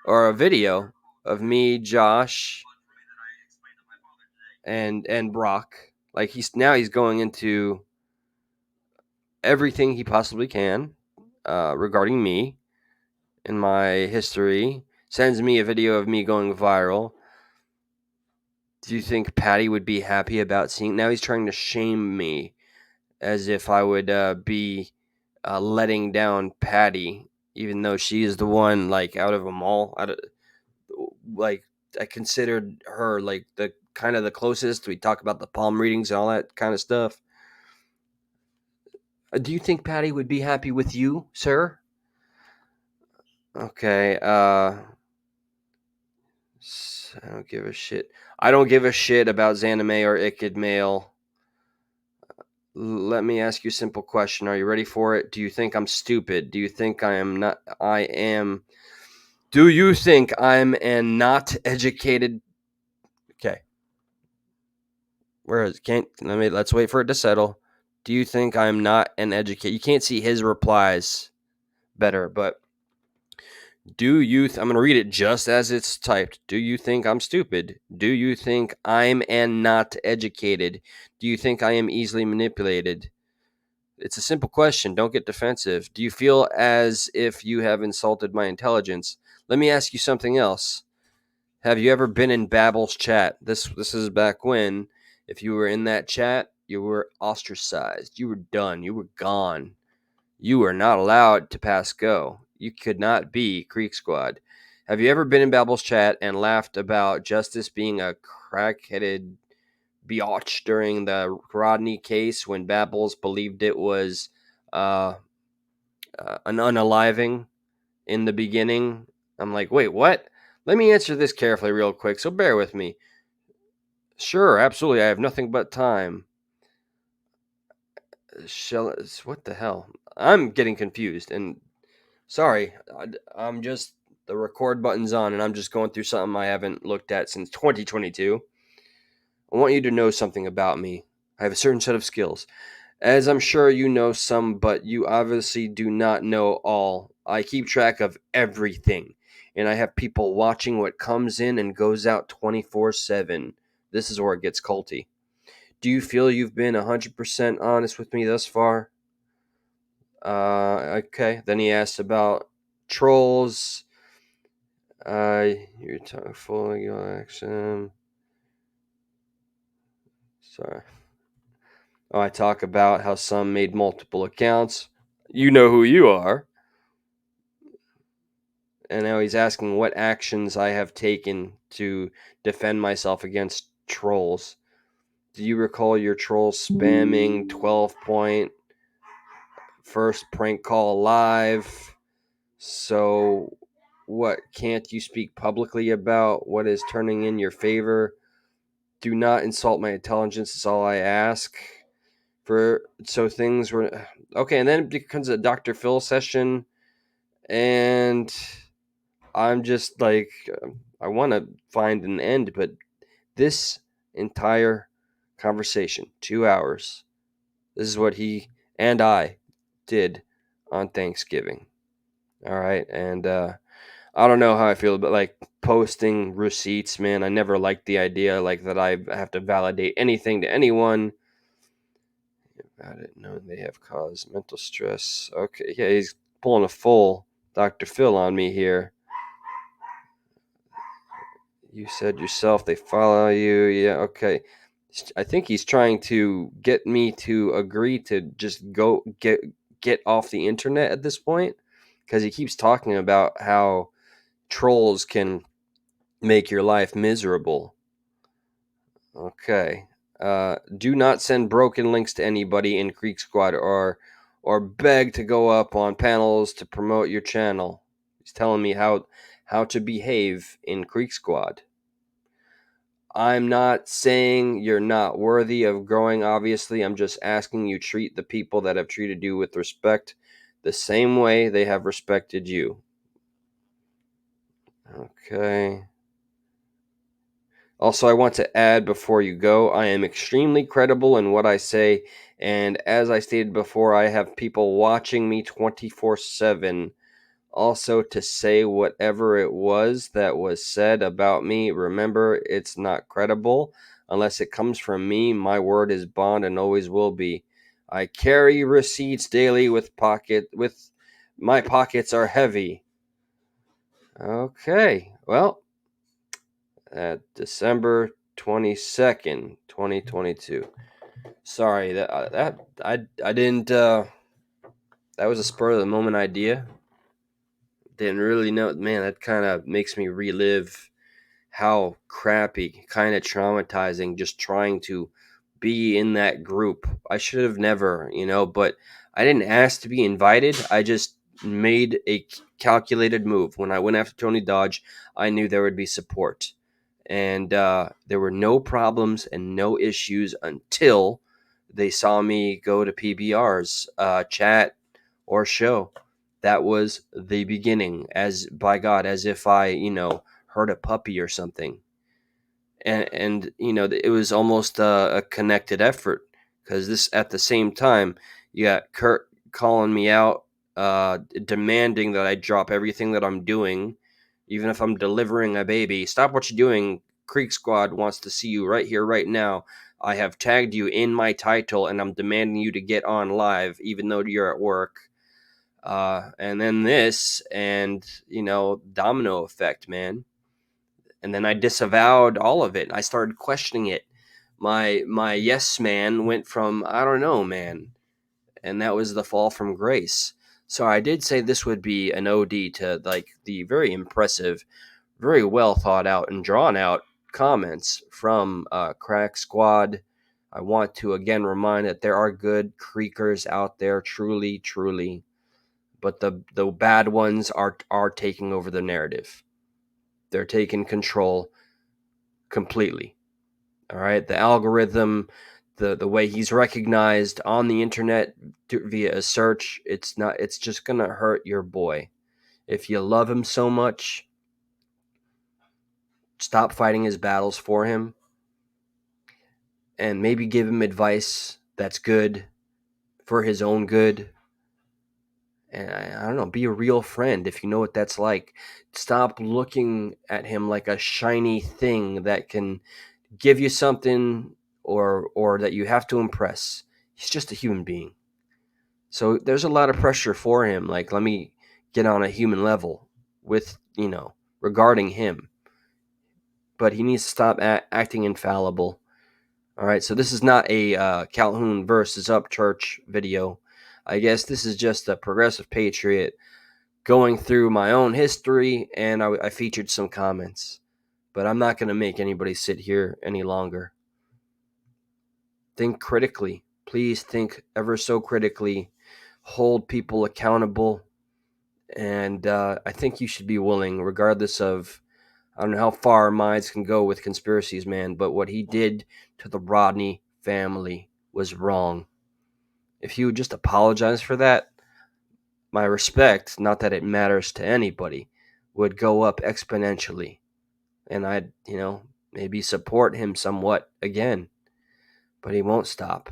or a video of me, Josh, and Brock. Like he's going into everything he possibly can regarding me and my history. Sends me a video of me going viral. Do you think Patty would be happy about seeing? Now he's trying to shame me as if I would be letting down Patty, even though she is the one, like, out of them all. Like, I considered her like the kind of the closest. We talk about the palm readings and all that kind of stuff. Do you think Patty would be happy with you, sir? Okay. I don't give a shit. I don't give a shit about Zanime or Ikid Mail. Let me ask you a simple question. Are you ready for it? Do you think I'm stupid? Do you think I am not? I am. Do you think I'm an not educated? Okay. Let's wait for it to settle. Do you think I'm not an educated? You can't see his replies better, but I'm going to read it just as it's typed. Do you think I'm stupid? Do you think I'm an not educated? Do you think I am easily manipulated? It's a simple question. Don't get defensive. Do you feel as if you have insulted my intelligence? Let me ask you something else. Have you ever been in Babbel's chat? This is back when, if you were in that chat, you were ostracized. You were done. You were gone. You were not allowed to pass go. You could not be Creek Squad. Have you ever been in Babbel's chat and laughed about Justice being a crack-headed biatch during the Rodney case when Babbles believed it was uh, an unaliving in the beginning? I'm like, wait, what? Let me answer this carefully, real quick, so bear with me. Sure, absolutely, I have nothing but time. What the hell? I'm getting confused, and sorry, I'm just, the record button's on, and I'm just going through something I haven't looked at since 2022. I want you to know something about me. I have a certain set of skills. As I'm sure you know some, but you obviously do not know all. I keep track of everything, and I have people watching what comes in and goes out 24/7. This is where it gets culty. Do you feel you've been 100% honest with me thus far? Okay. Then he asked about trolls. You're talking full action. Sorry. Oh, I talk about how some made multiple accounts. You know who you are. And now he's asking what actions I have taken to defend myself against trolls. Do you recall your troll spamming 12 point first prank call live? So, what can't you speak publicly about? What is turning in your favor? Do not insult my intelligence, is all I ask. So things were okay, and then it becomes a Dr. Phil session, and I'm just like, I want to find an end, but this entire conversation, 2 hours, this is what he and I did on Thanksgiving. All right, and I don't know how I feel about like posting receipts, man. I never liked the idea like that I have to validate anything to anyone. About it, knowing they have caused mental stress. Okay, yeah, he's pulling a full Dr. Phil on me here. You said yourself they follow you. Yeah, okay. I think he's trying to get me to agree to just go get off the internet at this point, because he keeps talking about how trolls can make your life miserable. Okay. Do not send broken links to anybody in Creek Squad, or beg to go up on panels to promote your channel. He's telling me how to behave in Creek Squad. I'm not saying you're not worthy of growing, obviously. I'm just asking you treat the people that have treated you with respect the same way they have respected you. Okay. Also, I want to add before you go, I am extremely credible in what I say, and as I stated before, I have people watching me 24/7. Also, to say whatever it was that was said about me, remember, it's not credible unless it comes from me. My word is bond and always will be. I carry receipts daily with my pockets are heavy. Okay, well, at December 22nd, 2022. Sorry that I didn't that was a spur of the moment idea. Didn't really know, man, that kind of makes me relive how crappy, kind of traumatizing just trying to be in that group. I should have never, but I didn't ask to be invited. I just made a calculated move. When I went after Tony Dodge, I knew there would be support. And there were no problems and no issues until they saw me go to PBR's chat or show. That was the beginning, as by God, as if I, hurt a puppy or something. And it was almost a connected effort, because this, at the same time, you got Kurt calling me out, demanding that I drop everything that I'm doing, even if I'm delivering a baby. Stop what you're doing. Creek Squad wants to see you right here, right now. I have tagged you in my title, and I'm demanding you to get on live, even though you're at work. And then this, and domino effect, man. And then I disavowed all of it. I started questioning it. My yes man went from I don't know, man, and that was the fall from grace. So I did say this would be an OD to like the very impressive, very well thought out and drawn out comments from Crack Squad. I want to again remind that there are good creakers out there, truly, truly, but the bad ones are taking over the narrative. They're taking control completely. All right, the algorithm, the way he's recognized on the internet via a search, it's just gonna hurt your boy. If you love him so much, stop fighting his battles for him and maybe give him advice that's good for his own good. And I don't know, be a real friend if you know what that's like. Stop looking at him like a shiny thing that can give you something or that you have to impress. He's just a human being. So there's a lot of pressure for him. Like, let me get on a human level with, regarding him. But he needs to stop acting infallible. All right, so this is not a Calhoun versus Upchurch video. I guess this is just a progressive patriot going through my own history, and I featured some comments. But I'm not going to make anybody sit here any longer. Think critically. Please think ever so critically. Hold people accountable. And I think you should be willing, regardless of, I don't know how far minds can go with conspiracies, man, but what he did to the Rodney family was wrong. If he would just apologize for that, my respect, not that it matters to anybody, would go up exponentially. And I'd, maybe support him somewhat again, but he won't stop.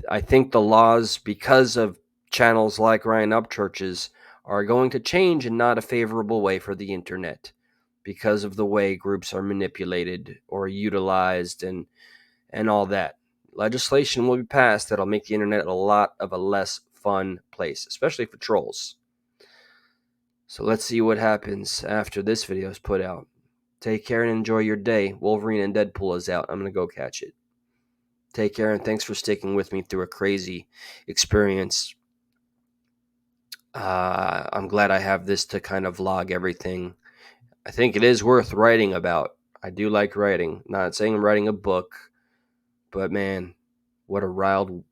I think the laws, because of channels like Ryan Upchurch's, are going to change in not a favorable way for the internet because of the way groups are manipulated or utilized and all that. Legislation will be passed that'll make the internet a lot of a less fun place, especially for trolls. So let's see what happens after this video is put out. Take care and enjoy your day. Wolverine and Deadpool is out. I'm going to go catch it. Take care, and thanks for sticking with me through a crazy experience. I'm glad I have this to kind of log everything. I think it is worth writing about. I do like writing. Not saying I'm writing a book, but man, what a wild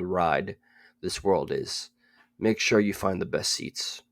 ride this world is. Make sure you find the best seats.